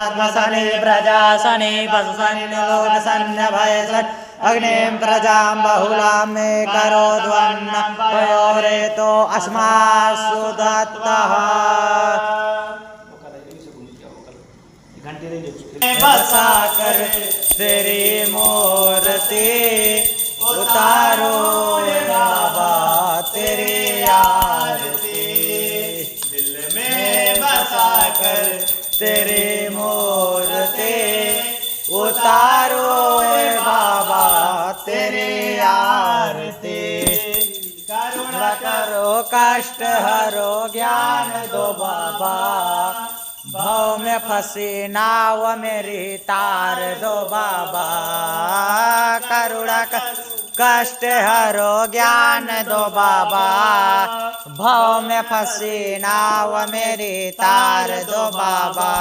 आत्मसने प्रजासने पशुसने लोकसन्नभयसन् अग्निं प्रजां बहुलां मे करोद्वन्नं पयोरेतो अस्मासु दत्तः बसा कर तेरी मूर्ति उतारो बाबा तेरी आरती दिल में बसा कर तेरी मूर्ति उतारो बाबा तेरी आरती करुणा करो कष्ट हरो ज्ञान दो बाबा भव में फंसी नाव मेरी तार दो बाबा करुणा कष्ट हरो ज्ञान दो बाबा भव में फंसी नाव मेरी तार दो बाबा।